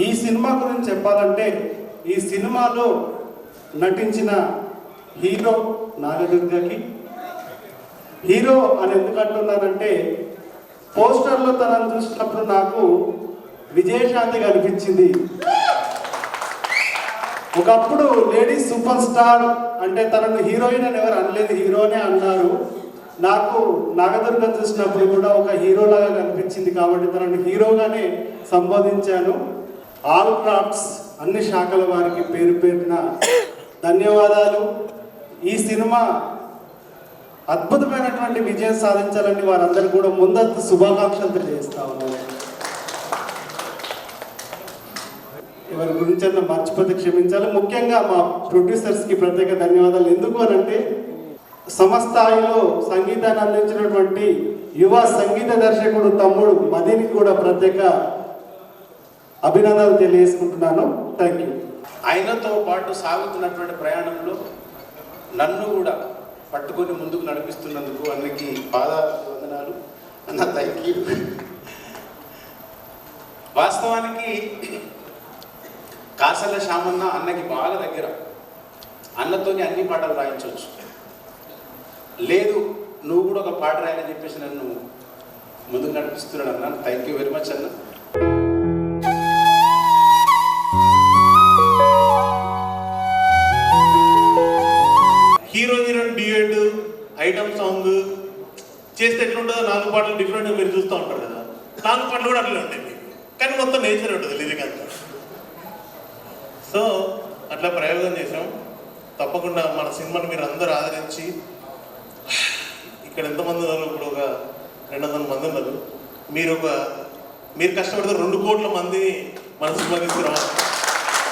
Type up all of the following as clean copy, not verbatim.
ఈ సినిమా గురించి చెప్పాలంటే ఈ సినిమాలో నటించిన హీరో నాగదుర్గకి హీరో అని ఎందుకు అంటున్నానంటే పోస్టర్లో తనను చూసినప్పుడు నాకు విజయశాంతి కనిపించింది. ఒకప్పుడు లేడీస్ సూపర్ స్టార్ అంటే తనను హీరోయిన్ అని ఎవరు అనలేదు, హీరోనే అన్నారు. నాకు నాగదుర్గం చూసినప్పుడు కూడా ఒక హీరోలాగా కనిపించింది కాబట్టి తనను హీరోగానే సంబోధించాను. ఆల్ క్రాఫ్ట్స్ అన్ని శాఖల వారికి పేరు పేరున ధన్యవాదాలు. ఈ సినిమా అద్భుతమైనటువంటి విజయం సాధించాలని వారందరూ కూడా ముందస్తు శుభాకాంక్షలు తెలియజేస్తా ఉన్నారు. ఎవరి గురించి అన్న మర్చిపోతే క్షమించాలి. ముఖ్యంగా మా ప్రొడ్యూసర్స్కి ప్రత్యేక ధన్యవాదాలు. ఎందుకు అనంటే సమస్థాయిలో సంగీతాన్ని అందించినటువంటి యువ సంగీత దర్శకుడు తమ్ముడు మదినికి కూడా ప్రత్యేక అభినందనలు తెలియజేసుకుంటున్నాను. Thank you. ఆయనతో పాటు సాగుతున్నటువంటి ప్రయాణంలో నన్ను కూడా పట్టుకొని ముందుకు నడిపిస్తున్నందుకు అన్నకి పాదాభివందనాలు అన్న. Thank you. వాస్తవానికి కాసల శ్యామన్న అన్నకి బాగా దగ్గర, అన్నతోని అన్ని పాటలు రాయించవచ్చు. లేదు నువ్వు కూడా ఒక పాట రాయని చెప్పేసి నన్ను ముందుకు నడిపిస్తున్నాడు అన్న. థ్యాంక్ యూ వెరీ మచ్ అన్న. Hero heroine duet item song చేస్తే ఎట్లుంటుందో 4 పాటలు డిఫరెంట్గా మీరు చూస్తూ ఉంటారు కదా. 4 పాటలు కూడా అట్లే ఉంటాయి మీకు, కానీ మొత్తం నేచర్ ఉంటుంది లిరిక్ అంతా. సో అట్లా ప్రయోగం చేసాం. తప్పకుండా మన సినిమాని మీరు అందరూ ఆదరించి, ఇక్కడ ఎంతమంది ఉన్నారు, ఇప్పుడు ఒక 200 మంది ఉన్నారు. మీరు కష్టపడితే 2 కోట్ల మంది మన సినిమా తీసుకురావాలి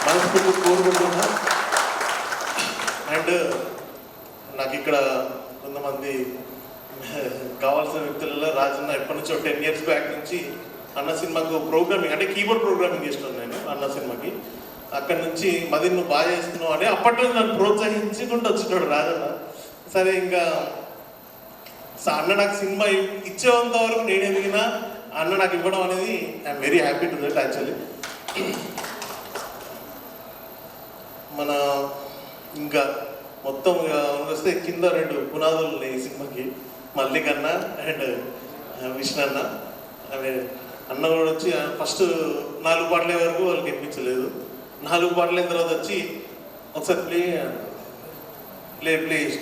మనస్ఫూర్తి కోరుకుంటున్నా. అండ్ నాకు ఇక్కడ కొంతమంది కావాల్సిన వ్యక్తులలో రాజన్న ఎప్పటి నుంచో 10 years బ్యాక్ నుంచి అన్న సినిమాకు ప్రోగ్రామింగ్ అంటే కీబోర్డ్ ప్రోగ్రామింగ్ చేస్తున్నాను నేను అన్న సినిమాకి. అక్కడి నుంచి మది నువ్వు బాగా చేస్తున్నావు అని అప్పట్లో నన్ను ప్రోత్సహించుకుంటూ వచ్చినాడు రాజన్న. సరే ఇంకా అన్న నాకు సినిమా ఇచ్చేంత వరకు నేను ఎదిగినా అన్న నాకు ఇవ్వడం అనేది I'm very happy to that actually. మన ఇంకా మొత్తం వస్తే కింద 2 పునాదులు ఉన్నాయి ఈ సినిమాకి. మల్లిక్ అన్న అండ్ విష్ణు అన్న. అవి అన్న కూడా వచ్చి ఫస్ట్ 4 పాటల వరకు వాళ్ళకి వినిపించలేదు. 4 పాటల తర్వాత వచ్చి ఒకసారి ప్లే